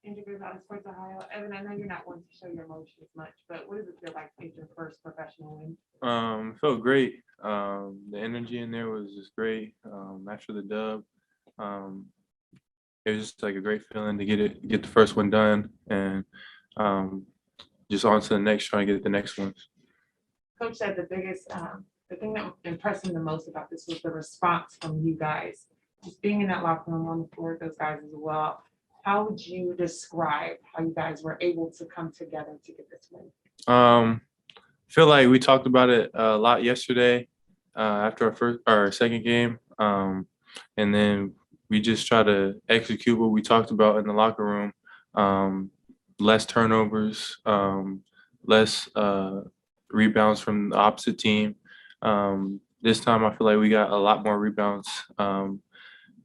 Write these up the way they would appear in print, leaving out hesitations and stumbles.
Andrew Valley Sports Ohio. Evan, I know you're not one to show your emotions much, but what does it feel like to get your first professional win? Felt great. The energy in there was just great. After the dub, um, it was just like a great feeling to get the first one done, and just on to the next, trying to get the next ones. Coach said the thing that impressed him the most about this was the response from you guys. Just being in that locker room on the floor with those guys as well. How would you describe how you guys were able to come together to get this win? Feel like we talked about it a lot yesterday after our second game, and then we just try to execute what we talked about in the locker room. Less turnovers, less rebounds from the opposite team. This time, I feel like we got a lot more rebounds.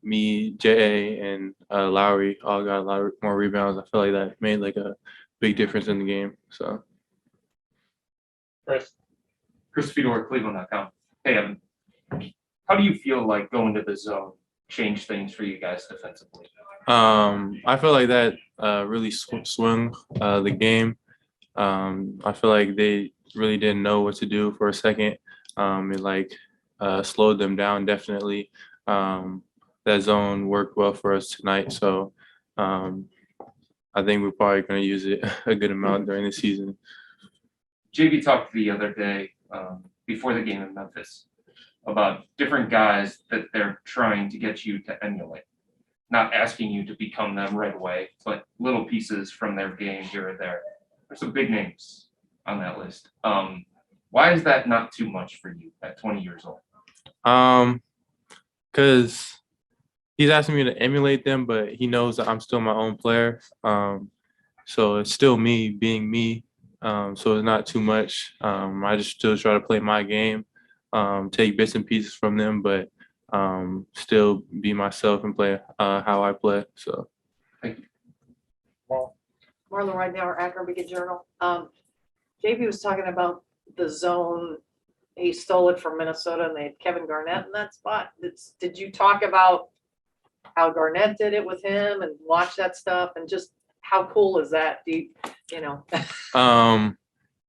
Me, J.A., and Lowry all got a lot more rebounds. I feel like that made like a big difference in the game. So, Chris Fedor, Cleveland.com. Hey, Evan, how do you feel like going to the zone changed things for you guys defensively? I feel like that really swung the game. I feel like they really didn't know what to do for a second. It slowed them down definitely. That zone worked well for us tonight, so I think we're probably going to use it a good amount during the season. JV talked the other day before the game in Memphis about different guys that they're trying to get you to emulate, not asking you to become them right away, but little pieces from their game here or there. There's some big names on that list. Why is that not too much for you at 20 years old? Because he's asking me to emulate them, but he knows that I'm still my own player. So it's still me being me. So it's not too much. I just still try to play my game, take bits and pieces from them, but still be myself and play how I play. So. Thank you. Marlon Ridenauer, Akron Beacon Journal. JV was talking about the zone. He stole it from Minnesota, and they had Kevin Garnett in that spot. Did you talk about how Garnett did it with him and watch that stuff, and just how cool is that? You know?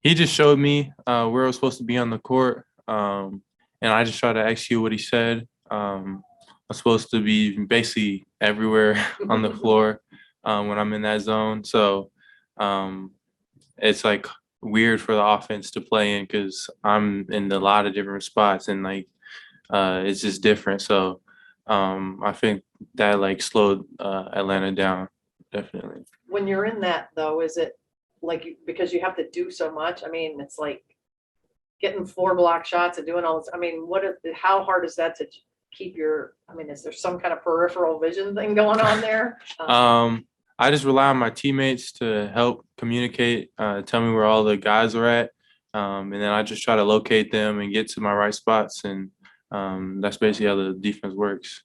He just showed me where I was supposed to be on the court, and I just tried to execute what he said. I'm supposed to be basically everywhere on the floor when I'm in that zone. So it's like weird for the offense to play in because I'm in a lot of different spots, and like it's just different. So I think that like slowed Atlanta down, definitely. When you're in that though, is it like because you have to do so much? I mean, it's like getting 4 block shots and doing all this. I mean, how hard is that to keep your? I mean, is there some kind of peripheral vision thing going on there? I just rely on my teammates to help communicate, tell me where all the guys are at, and then I just try to locate them and get to my right spots, and that's basically how the defense works.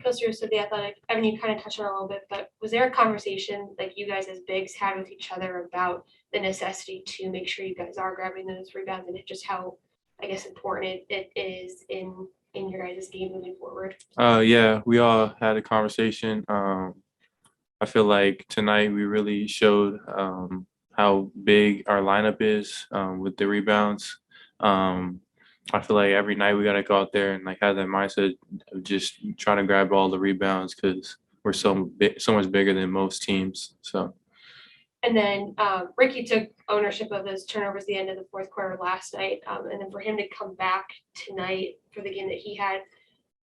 Coach of The Athletic, Evan, you kind of touched on it a little bit, but was there a conversation like you guys as bigs had with each other about the necessity to make sure you guys are grabbing those rebounds and just how, I guess, important it is in your guys' game moving forward? Yeah, we all had a conversation. I feel like tonight we really showed how big our lineup is with the rebounds. I feel like every night we got to go out there and like have that mindset of just trying to grab all the rebounds because we're so much bigger than most teams. So. And then Ricky took ownership of those turnovers at the end of the fourth quarter last night. And then for him to come back tonight for the game that he had,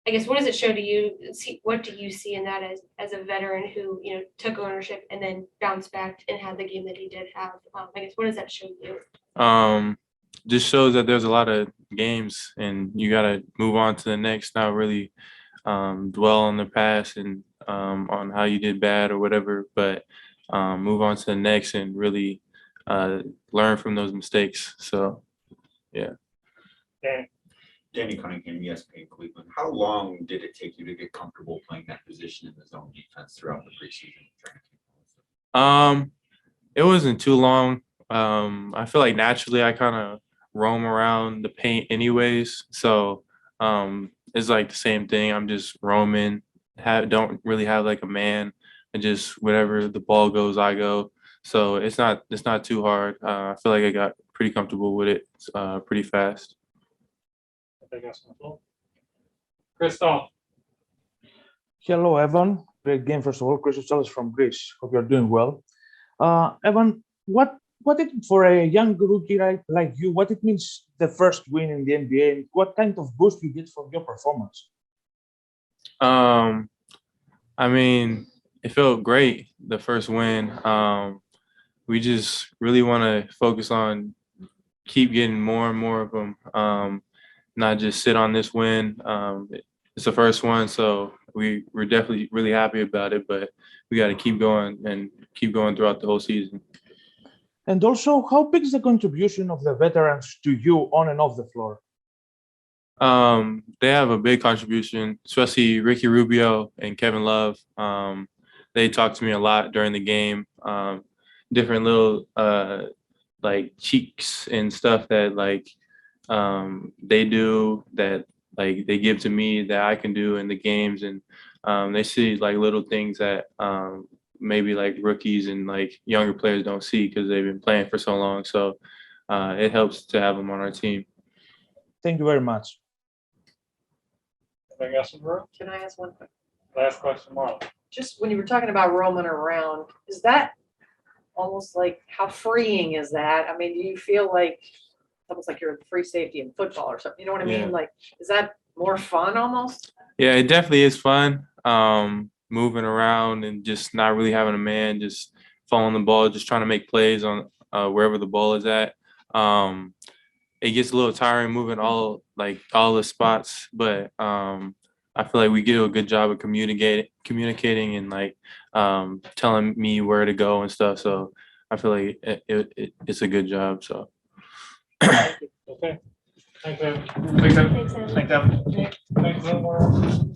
I guess, what does it show to you? What do you see in that as a veteran who, took ownership and then bounced back and had the game that he did have? I guess, what does that show you? Just shows that there's a lot of games and you got to move on to the next, not really dwell on the past and on how you did bad or whatever, but move on to the next and really learn from those mistakes. So, yeah. Danny Cunningham, ESPN Cleveland. How long did it take you to get comfortable playing that position in the zone defense throughout the preseason training? It wasn't too long. I feel like naturally I kind of roam around the paint anyways. So it's like the same thing. I'm just roaming, don't really have like a man, and just wherever the ball goes, I go. So it's not too hard. I feel like I got pretty comfortable with it pretty fast. Christoph. Hello, Evan. Great game, first of all. Chris Charles from Greece. Hope you're doing well. Evan, what it for a young rookie like you? What it means the first win in the NBA? What kind of boost you get from your performance? I mean, it felt great the first win. We just really want to focus on keep getting more and more of them. Not just sit on this win. It's the first one, so we're definitely really happy about it. But we got to keep going and keep going throughout the whole season. And also, how big is the contribution of the veterans to you on and off the floor? They have a big contribution, especially Ricky Rubio and Kevin Love. They talk to me a lot during the game. Different little like cheeks and stuff that like they do that like they give to me that I can do in the games, and they see like little things that maybe like rookies and like younger players don't see because they've been playing for so long. So it helps to have them on our team. Thank you very much. Anything else in the room? Can I ask one quick? Last question, Marlon. Just when you were talking about roaming around, is that almost like, how freeing is that? I mean, do you feel like, almost like you're a free safety in football or something, you know what I mean? Yeah. Like, is that more fun almost? Yeah, it definitely is fun. Moving around and just not really having a man, just following the ball, just trying to make plays on wherever the ball is at. It gets a little tiring moving all the spots, but I feel like we do a good job of communicating and like telling me where to go and stuff. So I feel like it's a good job. So. Okay. Thanks, Evan. Thanks, Evan. Thanks, Evan. Thanks, Evan. Thanks, everyone.